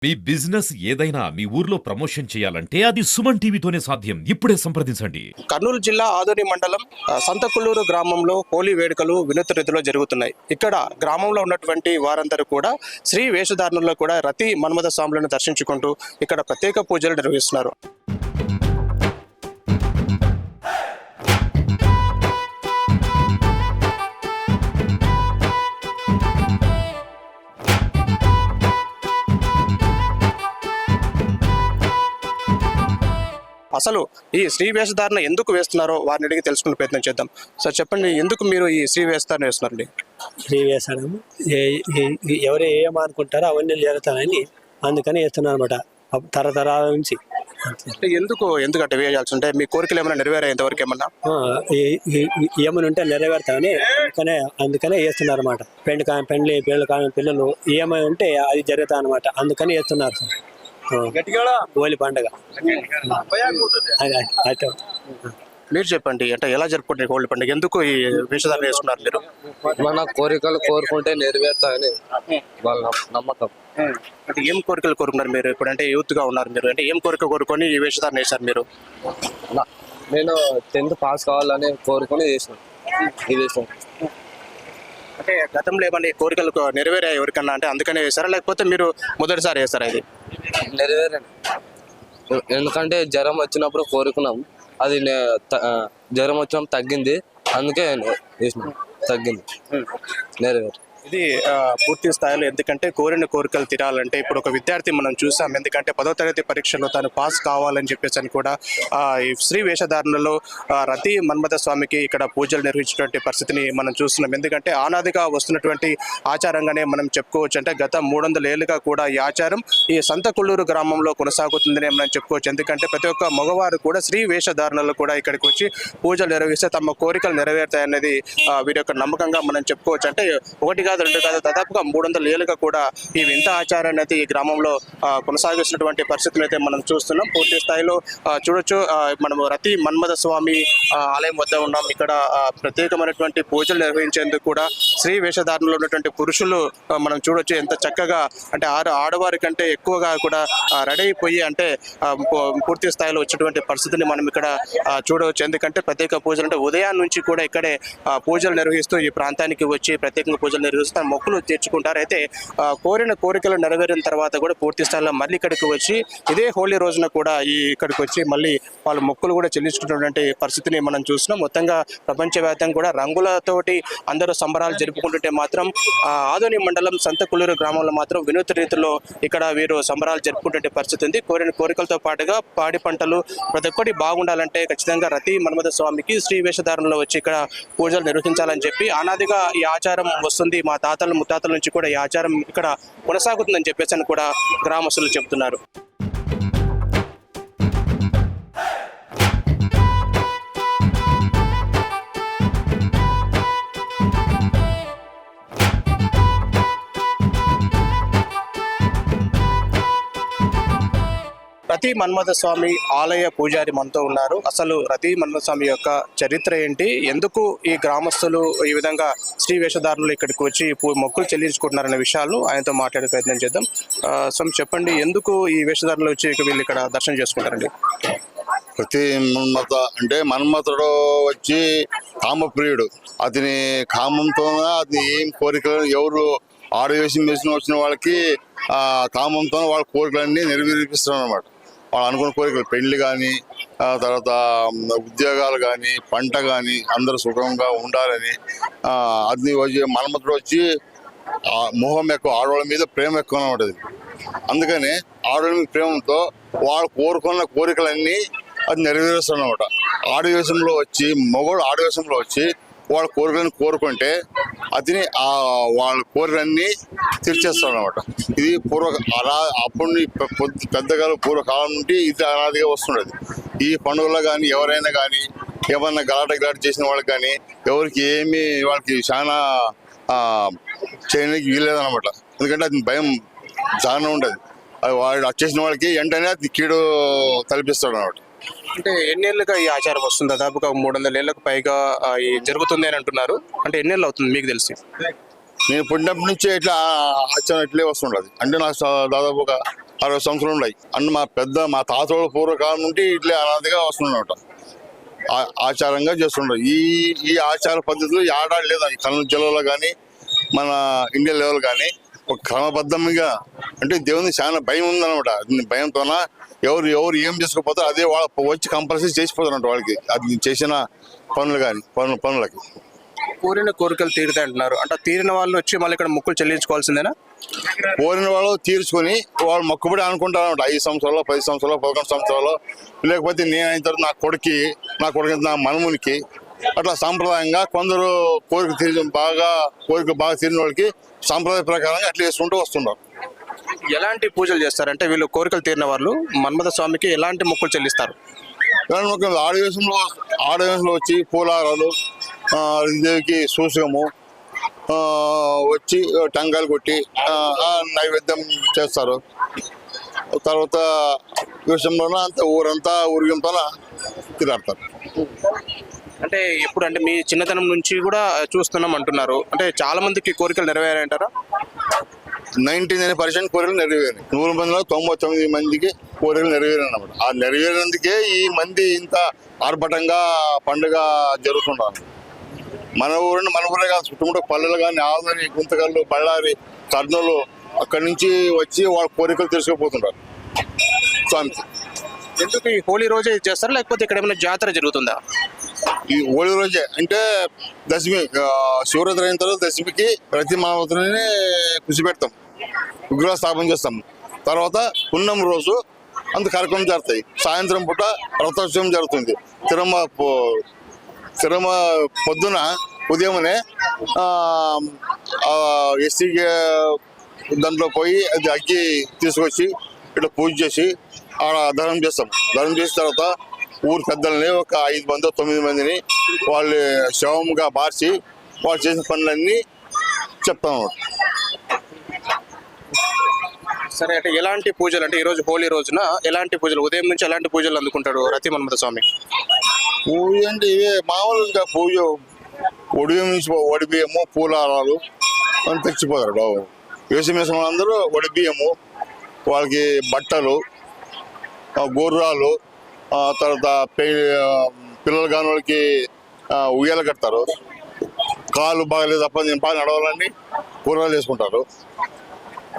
మీ business ఏదైనా మీ ఊర్లో promotion చేయాలంటే అది సుమన్ టీవీతోనే సాధ్యం. ఇప్పుడే సంప్రదించండి. కర్నూలు జిల్లా ఆదోని మండలం సంతకుల్లూరు గ్రామంలో హోలీ వేడుకలు వినూత్న రీతిలో జరుగుతున్నాయి. ఇక్కడ గ్రామంలో ఉన్నటువంటి వారందరూ కూడా శ్రీ వేషధారణలో కూడా రతి మన్మథ స్వాములను దర్శించుకుంటూ ఇక్కడ ప్రత్యేక పూజలు నిర్వహిస్తున్నారు. అసలు ఈ శ్రీ వేషధారణ ఎందుకు వేస్తున్నారో వారిని అడిగి తెలుసుకునే ప్రయత్నం చేద్దాం. సార్ చెప్పండి, ఎందుకు మీరు ఈ శ్రీ వేషధారణ వేస్తున్నారండి? శ్రీ వేషధారణ ఎవరు ఏమనుకుంటారో అవన్నీ జరుగుతానని అందుకని వేస్తున్నారు అనమాట, తరతరాల నుంచి. ఎందుకంటే వేయాల్సి ఉంటే మీ కోరికలు ఏమైనా నెరవేరాయి ఇంతవరకు? ఏమన్నా ఏమైనా ఉంటే నెరవేరుతామని అందుకనే వేస్తున్నారు అనమాట. పిల్లలు ఏమైనా ఉంటే అది జరుగుతా అనమాట, అందుకని వేస్తున్నారు సార్. హోలీ పండుగ మీరు చెప్పండి, అంటే ఎలా జరుపుకుంటారు హోలీ పండుగ? ఎందుకు ఈ వేషధారణ వేసుకున్నారు మీరు? మన కోరికలు కోరుకుంటే నెరవేరుతాయని వాళ్ళ నమ్మకం. అంటే ఏం కోరికలు కోరుకున్నారు మీరు? ఇప్పుడు అంటే యూత్ గా ఉన్నారు మీరు, అంటే ఏం కోరిక కోరుకొని ఈ వేషధారణ వేశారు మీరు? నేను 10th పాస్ కావాలని కోరుకొని చేసిన ఈ వేషం. అంటే గతంలో ఏమన్నా కోరికలు నెరవేరాయి ఎవరికన్నా, అంటే అందుకనే వేశారా లేకపోతే మీరు మొదటిసారి వేస్తారా? ఇది నెరవేరండి, ఎందుకంటే జ్వరం వచ్చినప్పుడు కోరుకున్నాం, అది జ్వరం వచ్చినప్పుడు తగ్గింది, అందుకే వేసినాం, తగ్గింది, నెరవేరు. ఇది పూర్తి స్థాయిలో, ఎందుకంటే కోరిన కోరికలు తీరాలంటే ఇప్పుడు ఒక విద్యార్థి మనం చూసాం, ఎందుకంటే 10వ తరగతి పరీక్షలో తాను పాస్ కావాలని చెప్పేసి అని కూడా ఈ శ్రీ వేషధారణలో రతి మన్మథ స్వామికి ఇక్కడ పూజలు నిర్వహించినటువంటి పరిస్థితిని మనం చూస్తున్నాం. ఎందుకంటే ఆనాదిగా వస్తున్నటువంటి ఆచారంగానే మనం చెప్పుకోవచ్చు. అంటే గత 300 ఏళ్ళుగా కూడా ఈ ఆచారం ఈ సంతకుల్లూరు గ్రామంలో కొనసాగుతుందని మనం చెప్పుకోవచ్చు. ఎందుకంటే ప్రతి ఒక్క మగవారు కూడా శ్రీ వేషధారణలో కూడా ఇక్కడికి వచ్చి పూజలు నిర్వహిస్తే తమ కోరికలు నెరవేరుతాయనేది వీరి యొక్క నమ్మకంగా మనం చెప్పుకోవచ్చు. అంటే ఒకటి కాదు, రెండు కాదు, దాదాపుగా 300 ఏళ్ళుగా కూడా ఈ వింత ఆచారాన్ని అయితే ఈ గ్రామంలో కొనసాగిస్తున్నటువంటి పరిస్థితులు అయితే మనం చూస్తున్నాం. పూర్తి స్థాయిలో చూడొచ్చు, మనము రతి మన్మథ స్వామి ఆలయం వద్ద ఉన్నాం. ఇక్కడ ప్రత్యేకమైనటువంటి పూజలు నిర్వహించేందుకు కూడా శ్రీ వేషధారణలో ఉన్నటువంటి పురుషులు మనం చూడొచ్చు ఎంత చక్కగా, అంటే ఆడవారి కంటే ఎక్కువగా కూడా రెడీ అయిపోయి అంటే పూర్తి స్థాయిలో వచ్చేటువంటి పరిస్థితిని మనం ఇక్కడ చూడవచ్చు. ఎందుకంటే ప్రత్యేక పూజలు అంటే ఉదయం నుంచి కూడా ఇక్కడే పూజలు నిర్వహిస్తూ ఈ ప్రాంతానికి వచ్చి ప్రత్యేకంగా పూజలు నిర్వహిస్తూ మొక్కులు తీర్చుకుంటారు. అయితే కోరిన కోరికలు నెరవేరిన తర్వాత కూడా పూర్తి స్థాయిలో మళ్ళీ ఇక్కడికి వచ్చి ఇదే హోలీ రోజున కూడా ఇక్కడికి వచ్చి మళ్ళీ వాళ్ళు మొక్కులు కూడా చెల్లించుకున్నటువంటి పరిస్థితిని మనం చూస్తున్నాం. మొత్తంగా ప్రపంచవ్యాప్తంగా కూడా రంగులతోటి అందరూ సంబరాలు జరుపుకుంటుంటే మాత్రం ఆదోని మండలం సంతకుల్లూరు గ్రామంలో మాత్రం వినూత్న రీతిలో ఇక్కడ వీరు సంబరాలు జరుపుకుంటే పరిస్థితి ఉంది. కోరిన కోరికలతో పాటుగా పాడి పంటలు ప్రతి ఒక్కటి బాగుండాలంటే ఖచ్చితంగా రతి మన్మథ స్వామికి శ్రీ వేషధారణలో వచ్చి ఇక్కడ పూజలు నిర్వహించాలని చెప్పి అనాదిగా ఈ ఆచారం వస్తుంది. మా తాతలు ముత్తాతల నుంచి కూడా ఈ ఆచారం ఇక్కడ కొనసాగుతుందని చెప్పేసి అని కూడా గ్రామస్తులు చెబుతున్నారు. రతి మన్మథ స్వామి ఆలయ పూజారి మనతో ఉన్నారు. అసలు రతి మన్మథ స్వామి యొక్క చరిత్ర ఏంటి, ఎందుకు ఈ గ్రామస్తులు ఈ విధంగా శ్రీ వేషధారణలు ఇక్కడికి వచ్చి మొక్కులు చెల్లించుకుంటున్నారనే విషయాలు ఆయనతో మాట్లాడే ప్రయత్నం చేద్దాం. స్వామి చెప్పండి, ఎందుకు ఈ వేషధారణలు వచ్చి వీళ్ళు ఇక్కడ దర్శనం చేసుకుంటారండి? ప్రతి మన్మథ అంటే మన్మథుడు వచ్చి కామప్రియుడు. అతని కామంతో అది ఏం కోరికలు ఎవరు ఆడవేషం వేసిన వచ్చిన వాళ్ళకి కామంతో వాళ్ళ కోరికలన్నీ నెరవేర్పిస్తారు అన్నమాట. వాళ్ళు అనుకున్న కోరికలు పెళ్లి కానీ, తర్వాత ఉద్యోగాలు కానీ, పంట కానీ అందరూ సుఖంగా ఉండాలని అది మన్మథుడు వచ్చి మోహం ఎక్కువ, ఆడవాళ్ళ మీద ప్రేమ ఎక్కువ అనమాట. అందుకని ఆడవాళ్ళ మీద ప్రేమతో వాళ్ళు కోరుకున్న కోరికలన్నీ అది నెరవేరుస్తారు అనమాట. ఆడవేషంలో వచ్చి మగవాడు ఆడవేషంలో వచ్చి వాళ్ళ కోరికలను కోరుకుంటే అతని వాళ్ళ కోరికలన్నీ తీర్చేస్తాడు అనమాట. ఇది అప్పుడు పెద్దగారు పూర్వకాలం నుండి ఇది అనాదిగా వస్తుండేది. ఈ పండుగలో కానీ ఎవరైనా కానీ ఏమన్నా గలాట చేసిన వాళ్ళకి కానీ ఎవరికి ఏమి వాళ్ళకి చాలా చేయడానికి వీల్లేదన్నమాట. ఎందుకంటే అది భయం చాలా ఉండదు. అది వాడు వచ్చేసిన వాళ్ళకి వెంటనే అది కీడు తలపిస్తాడు అనమాట. అంటే ఎన్నేళ్ళుగా ఈ ఆచారం వస్తుంది? దాదాపుగా 300 ఏళ్ళకు పైగా జరుగుతుంది అని అంటున్నారు. అంటే ఎన్నేళ్ళు అవుతుంది మీకు తెలిసి? నేను పుట్టినప్పటి నుంచే ఇట్లా ఆచారం ఇట్లే వస్తుండదు. అంటే నాకు దాదాపు ఒక 60 సంవత్సరాలు ఉన్నాయి. అంటే మా తాత వాళ్ళ పూర్వకాలం నుండి ఇట్లే అనాదిగా వస్తుండట. ఆచారంగా చేస్తుండదు. ఈ ఆచార పద్ధతులు ఏడాది లేదా కర్నూలు జిల్లాలో కానీ మన ఇండియా లెవెల్ కానీ ఒక క్రమబద్ధంగా అంటే దేవుని చాలా భయం ఉందన్నమాట. భయంతోన ఎవరు ఏం చేసుకోపోతారో అదే వాళ్ళు వచ్చి కంపల్సరీ చేసిపోతారంట వాళ్ళకి, అది చేసిన పనులు కానీ పనులకి. కోరిన కోరికలు తీరుతాయి అంటున్నారు, అంటే తీరిన వాళ్ళు వచ్చి మళ్ళీ ఇక్కడ మొక్కులు చెల్లించుకోవాల్సిందేనా? కోరిన వాళ్ళు తీర్చుకొని వాళ్ళు మొక్కుబడి అనుకుంటారు అనమాట. 5 సంవత్సరాలు 10 సంవత్సరాలు 11 సంవత్సరాలు, లేకపోతే నేను అయిన తర్వాత నా కొడుకు నా మనమునికి, అట్లా సాంప్రదాయంగా కొందరు కోరిక బాగా తీరిన వాళ్ళకి సాంప్రదాయ ప్రకారంగా అట్లా చేసుకుంటూ వస్తున్నారు. ఎలాంటి పూజలు చేస్తారంటే వీళ్ళు కోరికలు తీరిన వాళ్ళు మన్మథ స్వామికి ఎలాంటి మొక్కులు చెల్లిస్తారు? ఆడవేశంలో వచ్చి పూలారాలు, దేవికి సూసకము వచ్చి టంకాయలు కొట్టి నైవేద్యం చేస్తారు. తర్వాత విషయంలోన అంత ఊరంతా ఊరికంతా తిరుగుతారు. అంటే ఎప్పుడు అంటే మీ చిన్నతనం నుంచి కూడా చూస్తున్నాం అంటున్నారు, అంటే చాలా మందికి కోరికలు నెరవేరాయంటారా? 99% కోరికలు నెరవేరాయి. 100 మందిలో 99 మందికి కోరికలు నెరవేరాయి అన్నమాట. ఆ నెరవేరేందుకే ఈ మంది ఇంత ఆర్భటంగా పండుగ జరుగుతున్నారు. మన ఊరే కాదు, చుట్టుముట్టు పల్లెలు కానీ ఆదని, గుంతకల్లు, బళ్ళారి, కర్నూలు అక్కడి నుంచి వచ్చి వాళ్ళ కోరికలు తెలుసుకుపోతుంటారు స్వామికి. ఎందుకు ఈ హోలీ రోజే చేస్తారా లేకపోతే ఇక్కడ ఏమైనా జాతర జరుగుతుందా? ఈ హోలీ రోజే అంటే దశమి, శివరాత్రి అయిన తర్వాత దశమికి ప్రతి మానవతని కృషి పెడతాం, విగ్రహ స్థాపన చేస్తాం. తర్వాత పున్నం రోజు అంత కార్యక్రమం జరుగుతాయి. సాయంత్రం పూట రథోత్సవం జరుగుతుంది. తిరుమ పొద్దున ఉదయమనే ఎస్సీకి దాంట్లో పోయి అది అగ్గి తీసుకొచ్చి ఇట్లా పూజ చేసి ఆడ దహనం చేస్తాం. దహనం చేసిన తర్వాత ఊరు పెద్దల్ని ఒక 5 మంది 9 మందిని వాళ్ళు శవంగా మార్చి వాళ్ళు చేసిన పనులన్నీ చెప్తాం అన్నమాట. సరే, అంటే ఎలాంటి పూజలు, అంటే ఈరోజు హోలీ రోజున ఎలాంటి పూజలు, ఉదయం నుంచి ఎలాంటి పూజలు అందుకుంటాడు రతి మన్మథ స్వామి? పూజ అంటే ఇవే మామూలు, ఇంకా పూజ వడిబియ్యము పూలారాలు అని తెచ్చిపోతారు బాబు. వేసమేసం అందరూ వడిబియ్యము, వాళ్ళకి బట్టలు, గోర్రాలు, తర్వాత పిల్లలు కాని వాళ్ళకి ఉయ్యాలు కడతారు. కాళ్ళు బాగలేదు తప్ప నేను బాగా నడవాలని కూరగాయలు చేసుకుంటారు.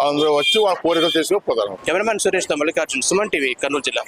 అందరూ వచ్చి వాళ్ళ కోరికలు చేసుకుని పోతారు. కెమెరామ్యాన్ సురేష్ తో మల్లికార్జున్, సుమన్ టీవీ, కర్నూలు జిల్లా.